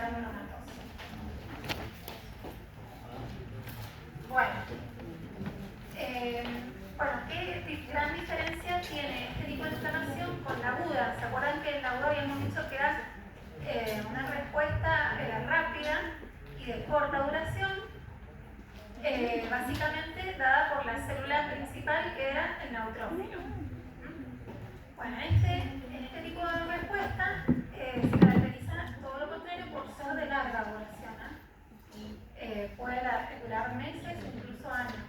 granulomatoso. Bueno, ¿qué gran diferencia tiene este tipo de inflamación con la aguda? ¿Se acuerdan que en la aguda habíamos dicho que era una respuesta rápida y de corta duración, básicamente dada por la célula principal que era el neutrófilo? Bueno, en este tipo de respuesta se caracteriza todo lo contrario por ser de larga duración. Puede durar meses o incluso años.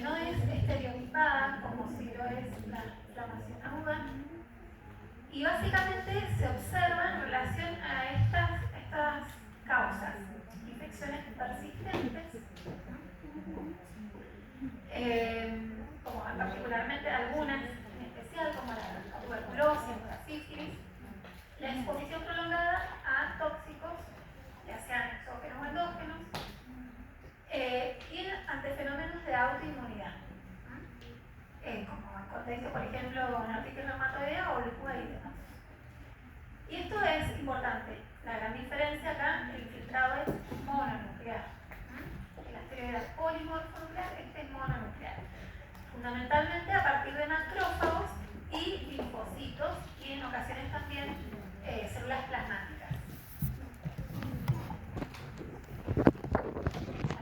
No es estereotipada como si lo es la inflamación aguda, y básicamente se observa en relación a estas causas: infecciones persistentes, como particularmente algunas en especial, como la tuberculosis o la sífilis, la exposición prolongada a tóxicos, ya sean exógenos o endógenos, y ante fenómenos de autoinmunidad, como en contexto, por ejemplo, en artritis reumatoidea o lupus eritematosa. Y esto es importante. La gran diferencia acá: el filtrado es mononuclear. El asteroide era polimorfonuclear, este es mononuclear. Fundamentalmente a partir de macrófagos y linfocitos, y en ocasiones también células plasmáticas.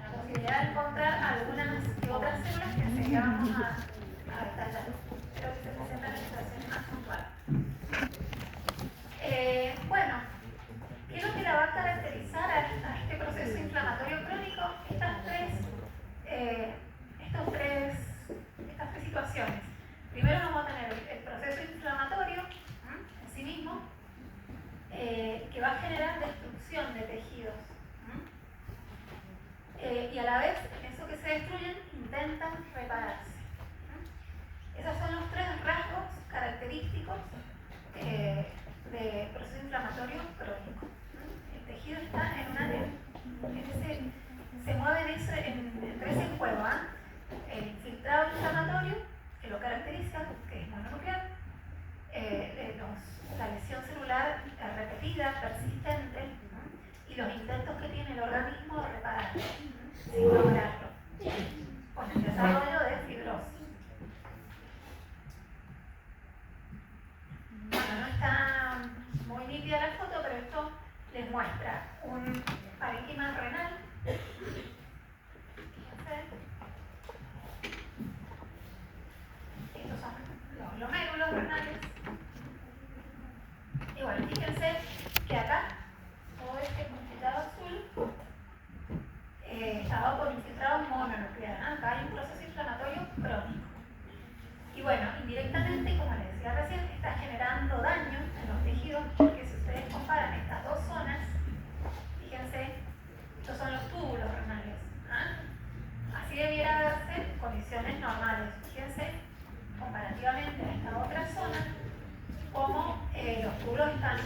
La posibilidad de encontrar algunas y otras células que enseguida vamos a detallar, pero que se presentan en situaciones más puntuales. Bueno, ¿qué es lo que la va a caracterizar a este proceso inflamatorio crónico? Estas tres situaciones. Primero vamos a tener el proceso inflamatorio en sí mismo, que va a generar destrucción de tejidos. Y a la vez, en eso que se destruyen, intentan repararse. Esos son los tres rasgos característicos de proceso inflamatorio crónico. El tejido está se mueve entre ese juego, el infiltrado inflamatorio, que lo caracteriza, que es mononuclear, la lesión celular repetida, persistente, y los intentos que tiene el organismo de reparar sin lograrlo, con el desarrollo de fibrosis. Bueno, no está muy nítida la foto, pero esto les muestra un parénquima renal. Estos son los glomérulos renales. Y bueno, fíjense que acá todo este infiltrado azul estaba por infiltrado mononuclear. Acá hay un proceso inflamatorio crónico. Y bueno, indirectamente, como les decía recién, está generando daño en los tejidos, porque si ustedes comparan estas dos zonas, fíjense, estos son los túbulos renales. Así debiera verse en condiciones normales. Fíjense, comparativamente a esta otra zona, como los túbulos están,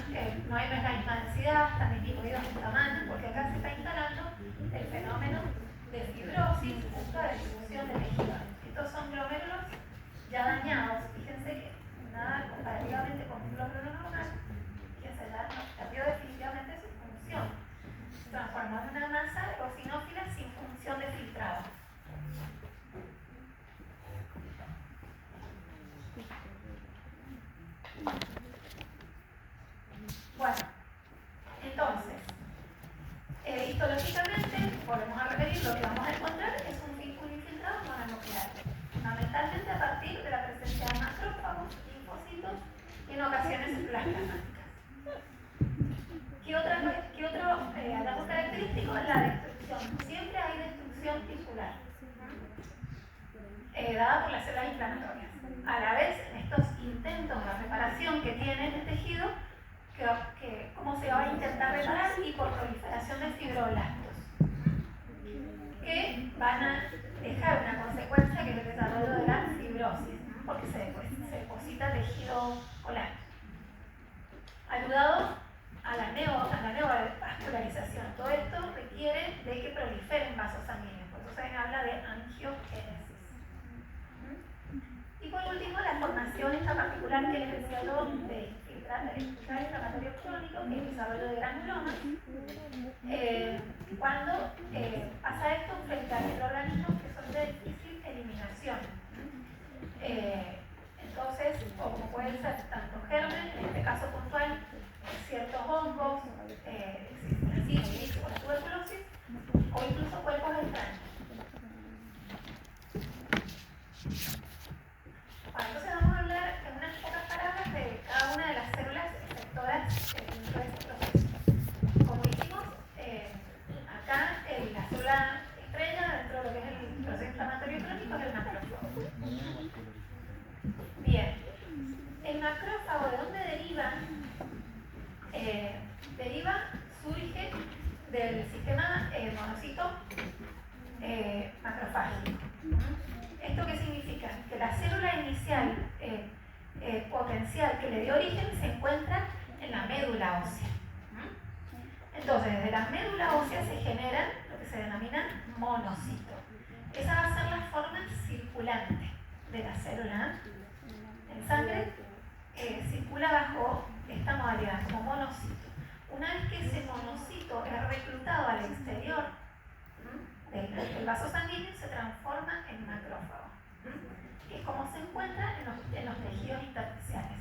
no hay la misma densidad, están disminuidos en tamaño, porque acá se está instalando el fenómeno de fibrosis junto a la distribución de tejidos. Estos son glomérulos ya dañados. Fíjense que nada comparativamente con un glóbulo normal, fíjense, ya perdió definitivamente su función, transformó en una masa eosinófila sin función de filtrado. Bueno, entonces, histológicamente, volvemos a repetir, lo que vamos a encontrar es un vínculo infiltrado mononuclear, fundamentalmente a partir de la presencia de macrófagos, linfocitos y en ocasiones células plasmáticas. ¿Qué otro hallazgo característico? La destrucción. Siempre hay destrucción tissular, dada por las células inflamatorias. A la vez, en estos intentos de reparación que tiene el tejido, cómo se va a intentar reparar, y por proliferación de fibroblastos, que van a dejar una consecuencia, que es el desarrollo de la fibrosis, porque se deposita tejido colágeno, ayudado a la neovascularización. Todo esto requiere de que proliferen vasos sanguíneos, por eso se habla de angiogénesis. Y por último, la formación esta particular que les decía yo de estado inflamatorio crónico, que es el desarrollo de granulomas. Cuando pasa esto frente a microorganismos que son de difícil eliminación. Entonces, como pueden ser tanto gérmenes, en este caso puntual, ciertos hongos, sífilis o la tuberculosis, o incluso cuerpos extraños. Bueno, entonces vamos a hablar en unas pocas palabras de cada una de las células efectoras dentro de este proceso. Como dijimos, acá la célula estrella dentro de lo que es el proceso inflamatorio crónico es el macrófago. Bien, el macrófago, ¿de dónde deriva? Surge del sistema monocito macrofágico. ¿Esto qué significa? Que la célula inicial potencial que le dio origen se encuentra en la médula ósea. Entonces, desde la médula ósea se generan lo que se denomina monocitos. Esa va a ser la forma circulante de la célula. En sangre circula bajo esta modalidad, como monocito. Una vez que ese monocito es reclutado al exterior del vaso sanguíneo, se transforma en macrófago, que es como se encuentra en los tejidos intersticiales.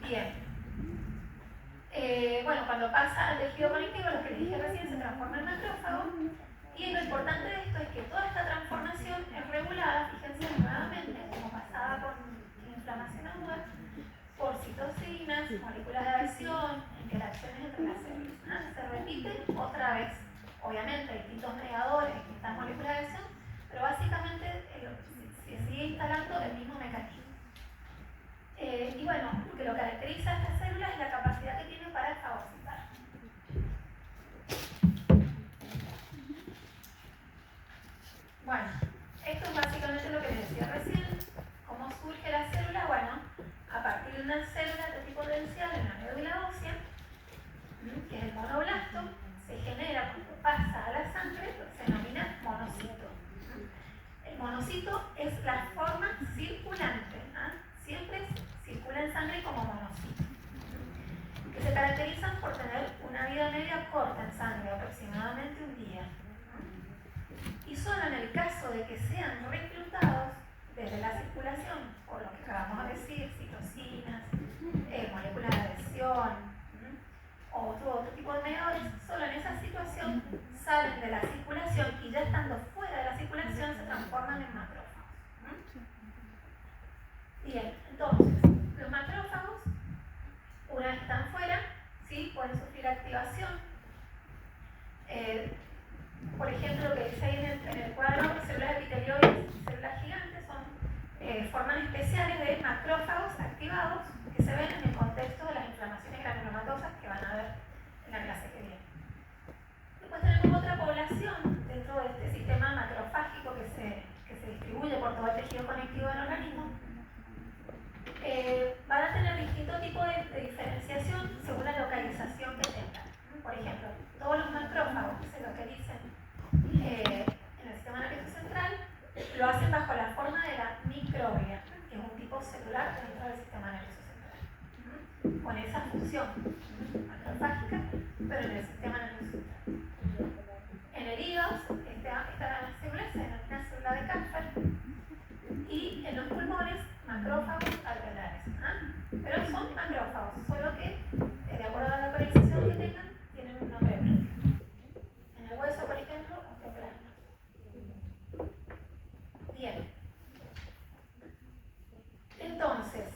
Bien. Bueno, cuando pasa al tejido conectivo, lo que les dije recién, se transforma en macrófago. Y lo importante de esto es que toda esta transformación es regulada, fíjense nuevamente, como pasaba con la inflamación aguda, por citocinas, moléculas de adhesión, interacciones entre las células. Se repite otra vez. Obviamente hay distintos mediadores, distintas moléculas de adhesión, pero básicamente se sigue instalando el mismo mecanismo. Y bueno, lo que lo caracteriza a esta célula es la capacidad que tiene para fagocitar. Bueno, esto es básicamente lo que les decía recién. ¿Cómo surge la célula? Bueno, a partir de una célula de tipo potencial en la médula ósea, que es el monoblasto, se genera cuando pasa a la sangre lo que se denomina monocito. El monocito es la forma circulante, siempre circula en sangre como monocito, que se caracterizan por tener una vida media corta en sangre, aproximadamente un día. Y solo en el caso de que sean reclutados desde la circulación, por lo que acabamos de decir, citocinas, moléculas de adhesión, o otro tipo de mediadores, solo en esa situación salen de la circulación y ya estando fuera de la circulación se transforman en macrófagos. Bien, entonces, los macrófagos, una vez que están fuera, ¿sí? Pueden sufrir activación. Por ejemplo, lo que dice ahí en el cuadro, células epitelioides, células gigantes, son formas especiales de macrófagos activados que se ven en el contexto de las inflamaciones granulomatosas que van a ver en la clase que viene. Después tenemos otra población dentro de este sistema macrofágico que se distribuye por todo el tejido conectivo del organismo. Van a tener distintos tipos de diferenciación según la localización que tengan. Por ejemplo, todos los macrófagos que se localizan en el sistema nervioso central lo hacen bajo la forma de la microglia, que es un tipo celular dentro del sistema nervioso central, con esa función macrofágica, pero en el sistema nervioso central. En el hígado, esta célula se denomina célula de Kupffer, y en los pulmones, macrófagos alveolares. Pero son macrófagos, solo que, de acuerdo a la localización que tengan, tienen un nombre propio. En el hueso, por ejemplo, osteoclastos. Bien. Entonces,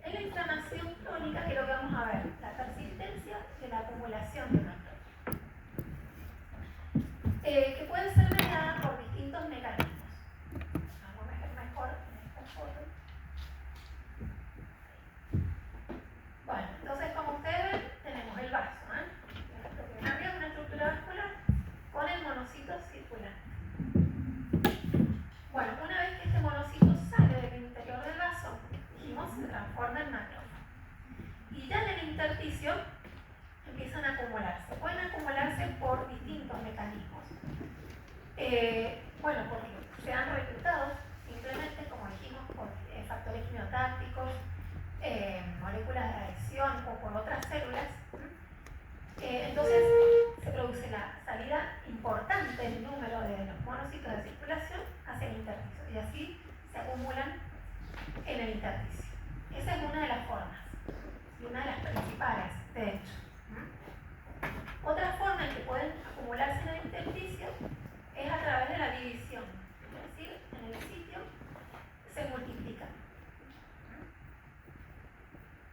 en la inflamación crónica, ¿qué es lo que vamos a ver? La persistencia de la acumulación de macrófagos, que puede ser mediada por distintos mecanismos. Vamos a ver mejor en esta foto. Bueno, entonces como ustedes ven, tenemos el vaso, lo que ven arriba es una estructura vascular con el monocito circulante. Bueno, una vez que este monocito sale del interior del vaso, dijimos, se transforma en macrófago. Y ya en el intersticio empiezan a acumularse. Pueden acumularse por distintos mecanismos. Bueno, porque sean reclutados simplemente, como dijimos, por factores quimiotácticos, moléculas de adhesión o por otras células, entonces se produce la salida importante del número de los monocitos de circulación hacia el intersticio y así se acumulan en el intersticio. Esa es una de las formas y una de las principales, de hecho. Otra forma en que pueden acumularse en el intersticio es a través de la división, es decir, en el sitio se multiplican.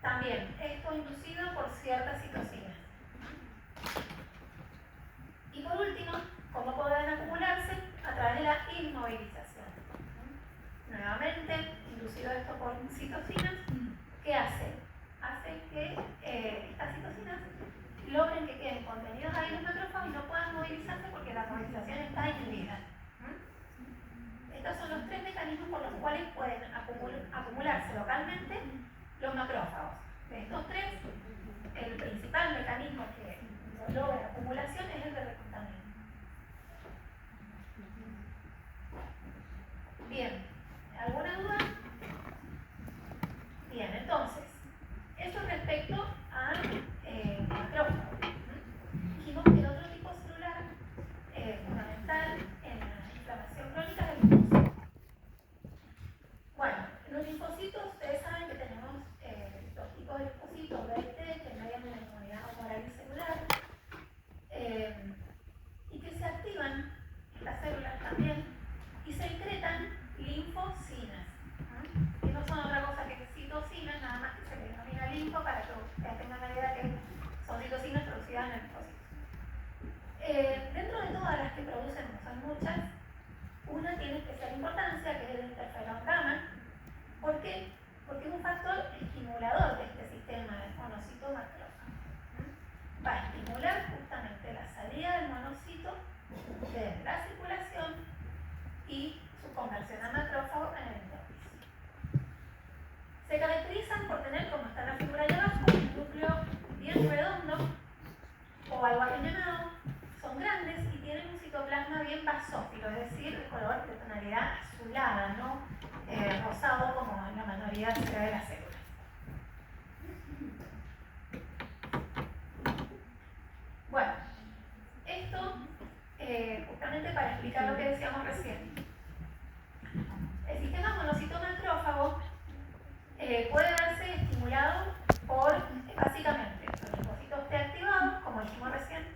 También esto es inducido por ciertas citocinas. Y por último, ¿cómo pueden acumularse? A través de la inmovilización. Nuevamente, inducido esto por citocinas, ¿qué hace? Hace que estas citocinas logren que queden contenidos ahí en los macrófagos y no puedan movilizarse porque la movilización está inhibida. Estos son los tres mecanismos por los cuales pueden acumularse localmente los macrófagos. De estos tres, el principal mecanismo que logra acumulación es el de reclutamiento. Bien, ¿alguna duda? Bien, entonces, eso respecto a macrófagos. Dijimos que el otro tipo celular fundamental en la inflamación crónica es el linfocito. Bueno, los linfocitos, ustedes saben que tenemos dos tipos de linfocitos, B y T, que median la inmunidad humoral y celular, y que se activan estas células también y secretan linfocinas, que no son otra cosa que citocinas, nada más que se les denomina linfo para que ustedes tengan la idea que son citocinas producidas en el linfocito. Dentro de todas las que producen, no son muchas, una tiene especial importancia, que es el interferón gamma. ¿Por qué? Porque es un factor estimulador de este sistema de monocito-macrófago. Va a estimular justamente la salida del monocito de la circulación y su conversión a macrófago en el intersticio. Se caracterizan por tener, como está en la figura de abajo, un núcleo bien redondo o algo allanado, son grandes y tienen un citoplasma bien basófilo, es decir, de color de tonalidad azulada, no rosado como en la mayoría de las células. Bueno, esto justamente para explicar lo que decíamos recién. El sistema monocito-macrófago puede verse estimulado por, básicamente, los linfocitos T activados, como dijimos recién,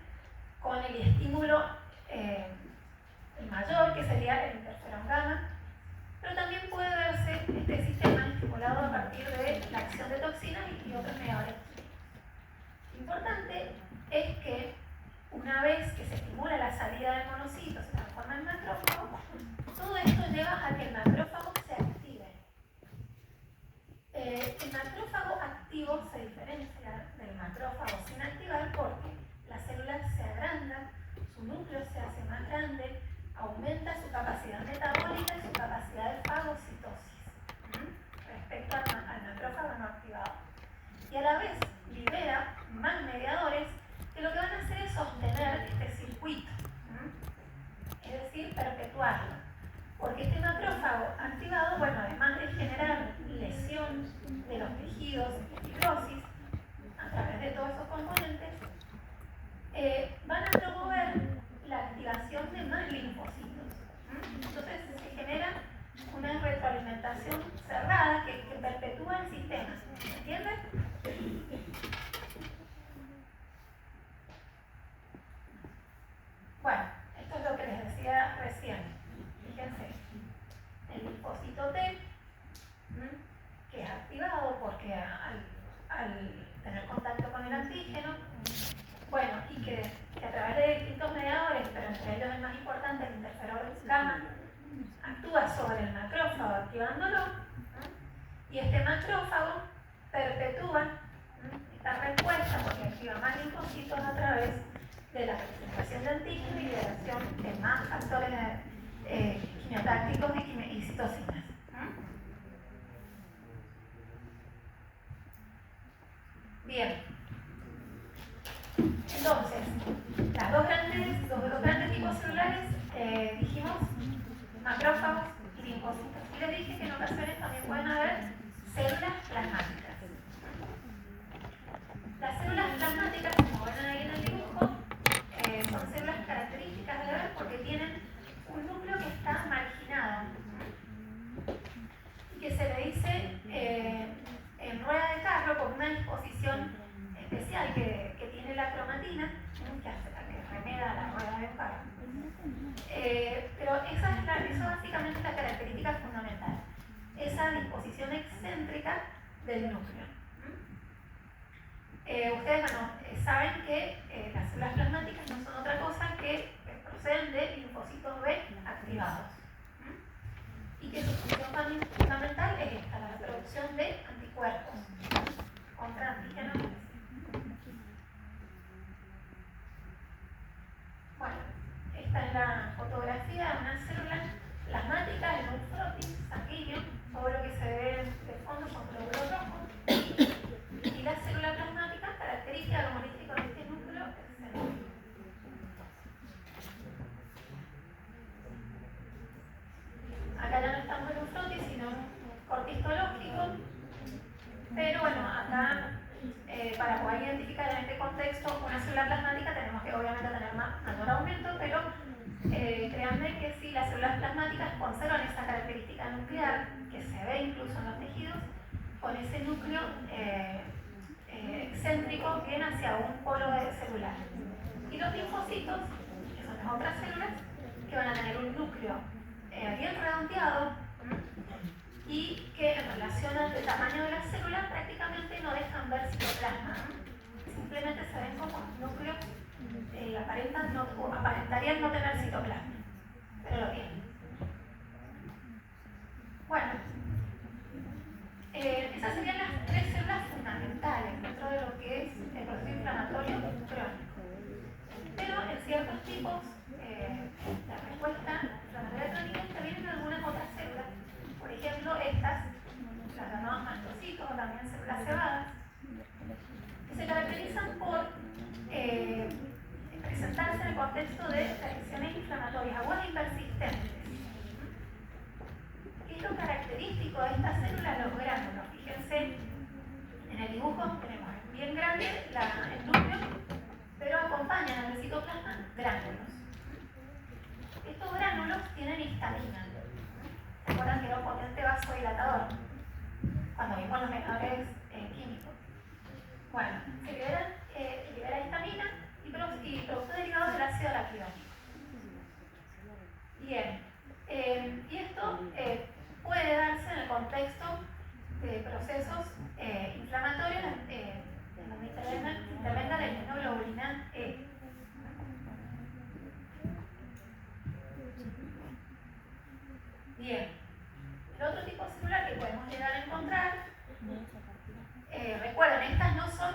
con el estímulo el mayor, que sería el interferón gamma, pero también puede verse este sistema estimulado a partir de la acción de toxinas y otros mediadores químicos. Lo importante es que una vez que se estimula la salida del monocito, se transforma en macrófago, todo esto lleva a que el macrófago se active. El macrófago activo se diferencia del macrófago sin activar porque las células se agrandan, su núcleo se hace más grande, aumenta su capacidad metabólica y su capacidad de fagocitosis respecto al macrófago no activado. Y a la vez libera más mediadores que lo que van a hacer es sostener este circuito, es decir, perpetuarlo. Porque este macrófago activado, bueno, además de generar lesión de los tejidos y fibrosis a través de todos esos componentes, van a promover la activación de más linfocitos. Entonces se genera una retroalimentación cerrada que perpetúa el sistema. ¿Se entiende? Bueno, esto es lo que les decía recién. Fíjense, el linfocito T, que es activado porque al tener contacto con el antígeno, bueno, y que a través de distintos mediadores, pero entre ellos el más importante, el interferón gamma, actúa sobre el macrófago activándolo, y este macrófago perpetúa esta respuesta porque activa más linfocitos a través de la presentación de antígeno y liberación de más factores quimiotácticos y citocinas. Bien. Entonces, los dos grandes tipos celulares, dijimos, macrófagos y linfocitos. Y les dije que en ocasiones también pueden haber células plasmáticas. Ustedes saben que las células plasmáticas no son otra cosa que proceden de linfocitos B activados. Y que su función fundamental es esta, la producción de anticuerpos contra antígenos. Bueno, esta es la fotografía de una célula plasmática en un frotis sanguíneo. Todo lo que se ve de fondo son glóbulos rojos. Y la célula plasmática, característica homonística de este núcleo excéntrico. Acá ya no estamos en un frotis, sino en un corte histológico. Pero bueno, acá para poder identificar en este contexto una célula plasmática tenemos que obviamente tener mayor aumento, pero créanme que si las células plasmáticas conservan esa característica nuclear que se ve incluso en los tejidos, con ese núcleo excéntrico viene hacia un polo celular. Y los linfocitos, que son las otras células, que van a tener un núcleo bien redondeado y que en relación al tamaño de la célula prácticamente no dejan ver citoplasma. Simplemente se ven como núcleos aparentarían no tener citoplasma, pero lo tienen. Bueno, esas serían las tres células fundamentales dentro de lo que es el proceso inflamatorio crónico. Pero en ciertos tipos, la respuesta inflamatoria crónica interviene en algunas otras células. Por ejemplo, estas, las llamadas mastocitos o también células cebadas, que se caracterizan por presentarse en el contexto de reacciones inflamatorias agudas y persistentes. ¿Qué es lo característico de estas células? Los gránulos. Fíjense, en el dibujo tenemos bien grande el núcleo, pero acompañan al citoplasma gránulos. Estos gránulos tienen histamina. ¿Se acuerdan que era un potente vasodilatador? Cuando vimos los mediadores químicos. Bueno, se libera histamina y productos derivados del ácido araquidónico. Bien, y esto puede darse en el contexto de procesos inflamatorios en donde intervenga la inmunoglobulina E. Bien, el otro tipo celular que podemos llegar a encontrar, recuerden, estas no son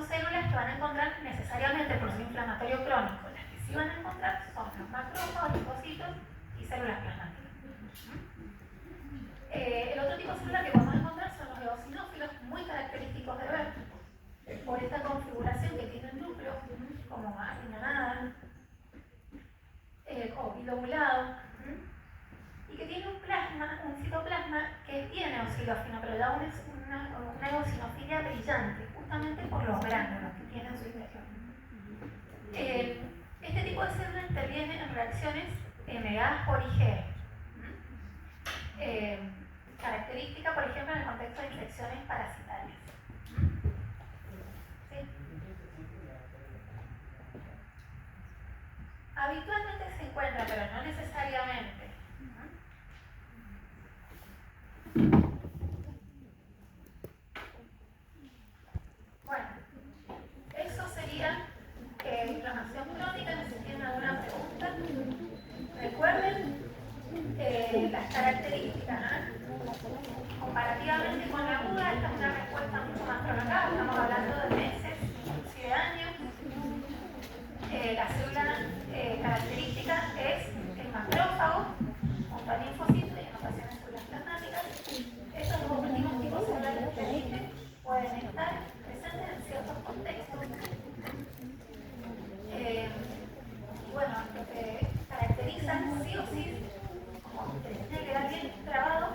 células que van a encontrar necesariamente por su inflamatorio crónico. Las que sí van a encontrar son los macrófagos, linfocitos y células plasmáticas. El otro tipo celular que podemos encontrar son los eosinófilos, muy característicos de ver por esta configuración que tiene el núcleo, como apiñonada o bilobulado, y que tiene un citoplasma que tiene eosinófilo, pero da una eosinofilia brillante, justamente por los gránulos que tiene en su interior. Este tipo de célula interviene en reacciones mediadas por IgE. Característica, por ejemplo, en el contexto de infecciones parasitarias. ¿Sí? Habitualmente se encuentra, pero no necesariamente. Bueno, eso sería inflamación crónica. No sé si tienen alguna pregunta. Recuerden las características, comparativamente con la aguda, esta es una respuesta mucho más prolongada, estamos hablando de meses, inclusive de años. La célula característica es el macrófago, junto al linfocito y en ocasiones células plasmáticas. Estos dos últimos tipos celulares que dije pueden estar presentes en ciertos contextos. Y bueno, lo que caracteriza sí o sí, como que tiene que quedar bien grabado,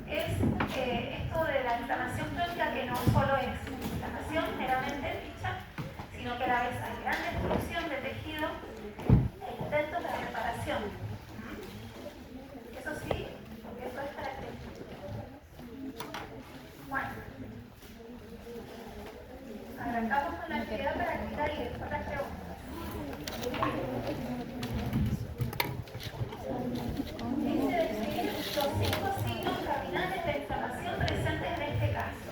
es esto de la inflamación crónica, que no solo es inflamación meramente dicha, sino que a la vez hay gran destrucción de tejido e intentos de reparación. Eso sí, porque eso es característico. Bueno, arrancamos con la actividad práctica y después las preguntas. Dice describir los 5 signos cardinales de inflamación presentes en este caso.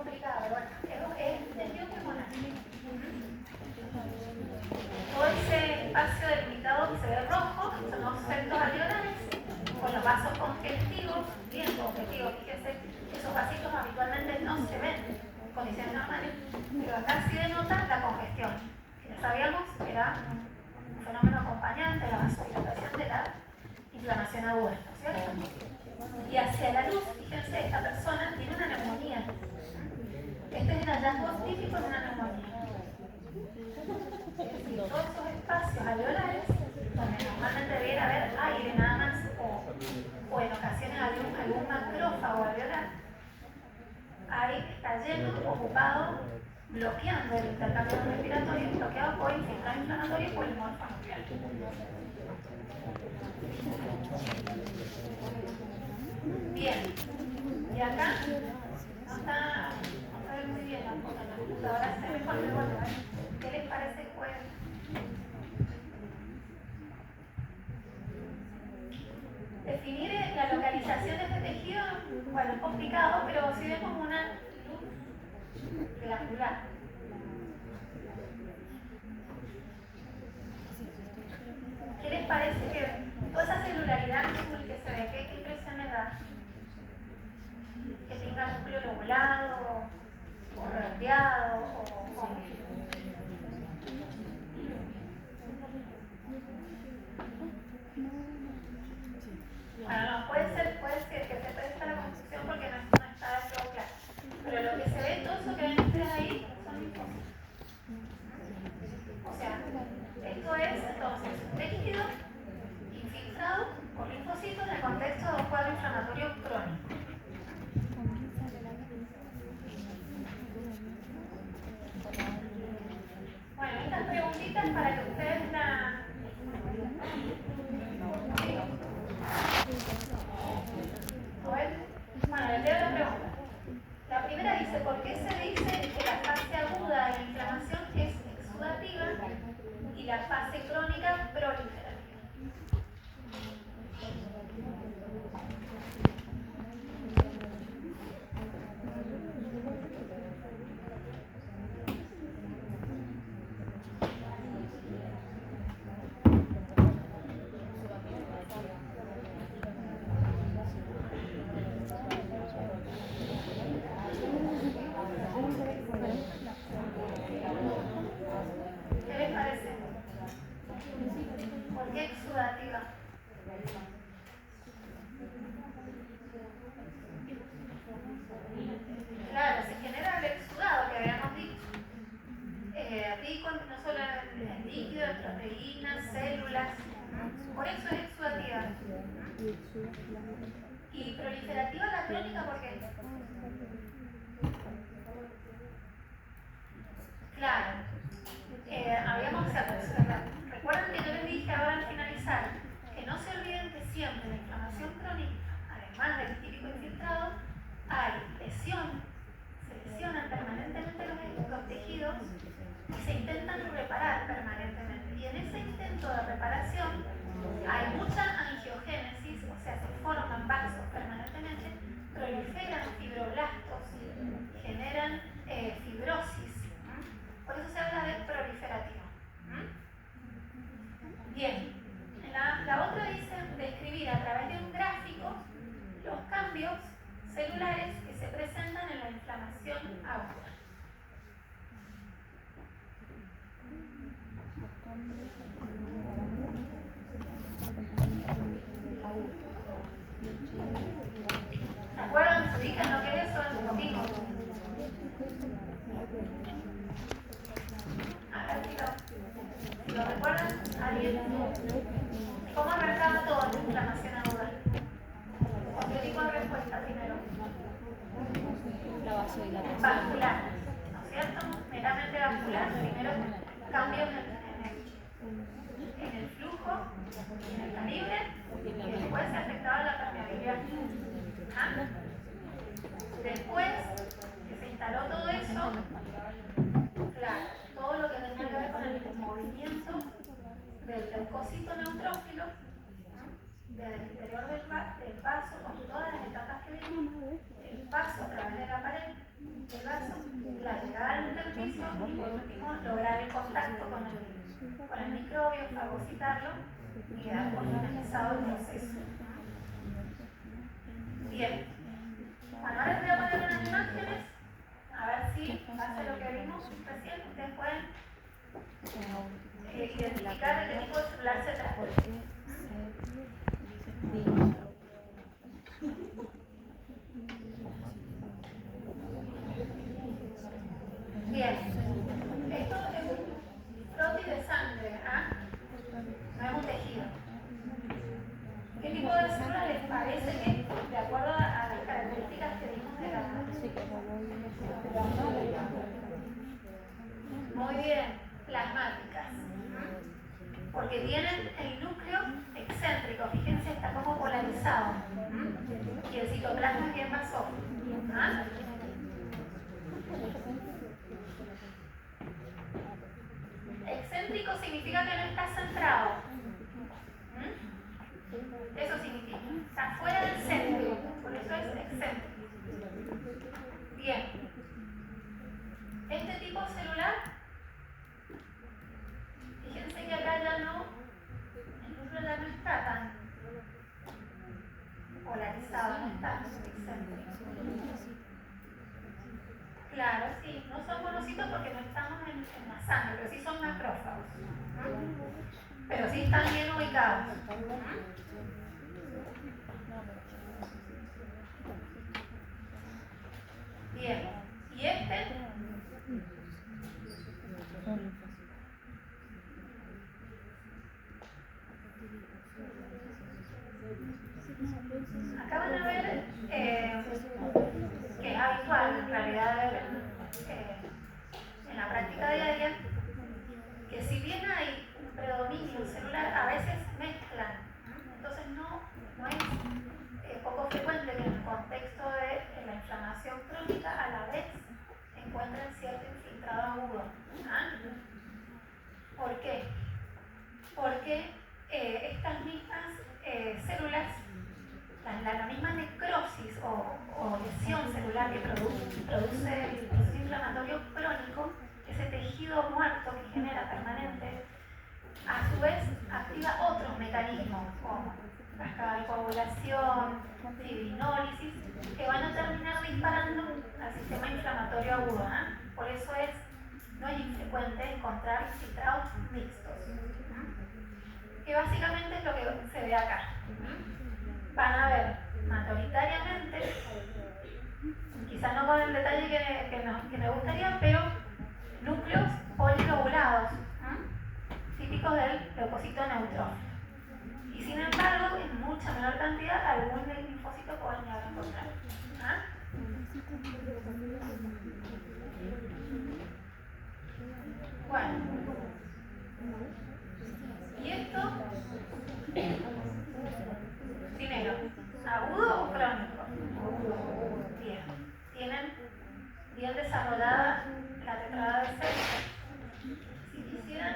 complicado, pero bueno, es entendido pulmonar. Todo ese espacio delimitado que se ve rojo son los septos alveolares con los vasos congestivos, bien congestivos. Fíjense que esos vasitos habitualmente no se ven en condiciones normales, pero acá sí denota la congestión, que ya sabíamos que era un fenómeno acompañante de la vasodilatación de la inflamación aguda, ¿no es cierto? Y hacia la luz, fíjense, esta persona tiene una neumonía. Este es el hallazgo típico de una neumonía. Todos esos espacios alveolares, donde normalmente debiera haber aire nada más, o en ocasiones algún macrófago alveolar, ahí está lleno, ocupado, bloqueando el intercambio respiratorio, bloqueado por infiltrado inflamatorio por el morfonuclear. Bien, y acá no está muy bien la computadora, está mejor, pero bueno, ¿qué les parece que puede? Definir la localización de este tejido, bueno, es complicado, pero si vemos una luz glandular. ¿Qué les parece que toda esa celularidad azul que se ve, qué impresión les da? Que tenga núcleo lobulado, o redondeado, o bueno, no, puede ser que se presta la confusión porque no está del todo claro. Pero lo que se ve, todo eso que ven ustedes ahí, son linfocitos. O sea, esto es entonces un tejido infiltrado por linfocitos en el contexto de un cuadro inflamatorio crónico. Bueno, estas preguntitas para que ustedes la... A ver, bueno, les leo la pregunta. La primera dice, ¿por qué se dice que la fase aguda de la inflamación es exudativa y la fase crónica proliferativa? ¿Qué les parece? ¿Por qué exudativa? Claro, se genera el exudado que habíamos dicho. Rico no solo en líquido, en proteínas, células. Por eso es exudativa. Y proliferativa la crónica, ¿por qué? Claro. Recuerden que yo les dije ahora al finalizar que no se olviden que siempre en la inflamación crónica, además del típico infiltrado, hay lesión, se lesionan permanentemente los tejidos y se intentan reparar permanentemente. Y en ese intento de reparación hay mucha angiogénesis, o sea, se forman vasos permanentemente, proliferan fibroblastos, generan fibrosis. Por eso se habla de proliferativa. Bien, la otra dice describir a través de un gráfico los cambios celulares que se presentan en la inflamación aguda. ¿Se acuerdan? ¿Se ubican lo que es eso? Un poquito. Acá si lo recuerdan, ¿alguien? ¿Cómo arrancaba todo la inflamación aguda? ¿Con qué tipo de respuesta primero? La vasodilatación. Vascular, ¿no es cierto? Meramente vascular. Primero cambios en el flujo, en el calibre, y después se afectaba la permeabilidad. ¿Ah? Después que se instaló todo eso, claro, todo lo que tenía que ver con el movimiento del leucocito neutrófilo desde el interior del vaso, con todas las etapas que vimos, el paso a través de la pared del vaso y por último lograr el contacto con el microbio, fagocitarlo y dar por finalizado el proceso. Bien. Bueno, ahora les voy a poner unas imágenes, a ver si hace lo que vimos recién. Ustedes pueden identificar de qué tipo de celular se trata. Bien, esto es un frotis de sangre, ¿ah? No es un tejido. ¿Qué tipo de célula les parece que, de acuerdo a las características que vimos de la... Muy bien, plasmáticas. Porque tienen el núcleo excéntrico, fíjense, está como polarizado. Y el citoplasma es bien basófilo. ¿Ah? Excéntrico significa que no está centrado. Eso significa, está fuera del centro, por eso es excéntrico. Bien. Este tipo celular, fíjense que acá ya no, el núcleo ya no está tan polarizado, no está excéntrico. Claro, sí, no son monocitos porque no estamos en la sangre, pero sí son macrófagos. Pero sí están bien ubicados. Bien, y este acá van a ver que es habitual en realidad ver en la práctica diaria que si bien hay un predominio celular, a veces mezclan. Entonces no es poco frecuente que en el contexto de la inflamación crónica a la vez encuentren cierto infiltrado agudo. ¿Ah? ¿Por qué? Porque estas mismas células, la misma necrosis o lesión celular que produce el proceso inflamatorio crónico, ese tejido muerto que genera permanente, a su vez activa otros mecanismos como cascada de coagulación, fibrinólisis, que van a terminar disparando al sistema inflamatorio agudo. Por eso no es infrecuente encontrar infiltrados mixtos, que básicamente es lo que se ve acá. Van a ver mayoritariamente, quizás no con el detalle que me gustaría, pero núcleos polilobulados, típicos del leucocito neutrófilo. Y sin embargo, en mucha menor cantidad, algún linfocito pueden llegar a encontrar. Bueno, y esto, primero, ¿agudo o crónico? Bien. Tienen bien desarrollada la tetrada de Seyfert. Si quisieran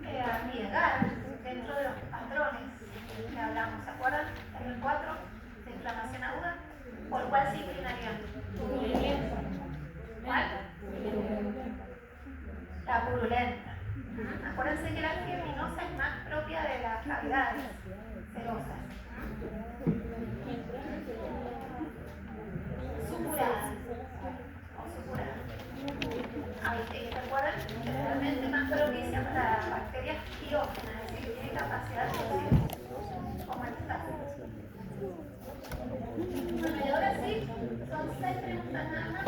arriesgar dentro de los patrones que hablamos, ¿se acuerdan? Hay 4 de inflamación aguda. ¿Por cuál se inclinarían? ¿Cuál? La purulenta. Acuérdense que la fibrinosa es más propia de las cavidades serosas. Supurada. O supurada. ¿Se acuerdan? Generalmente más propicia para bacterias pirógenas, es decir, que tienen capacidad de producir como el estático. Bueno, y ahora sí, son 6 preguntas nada más.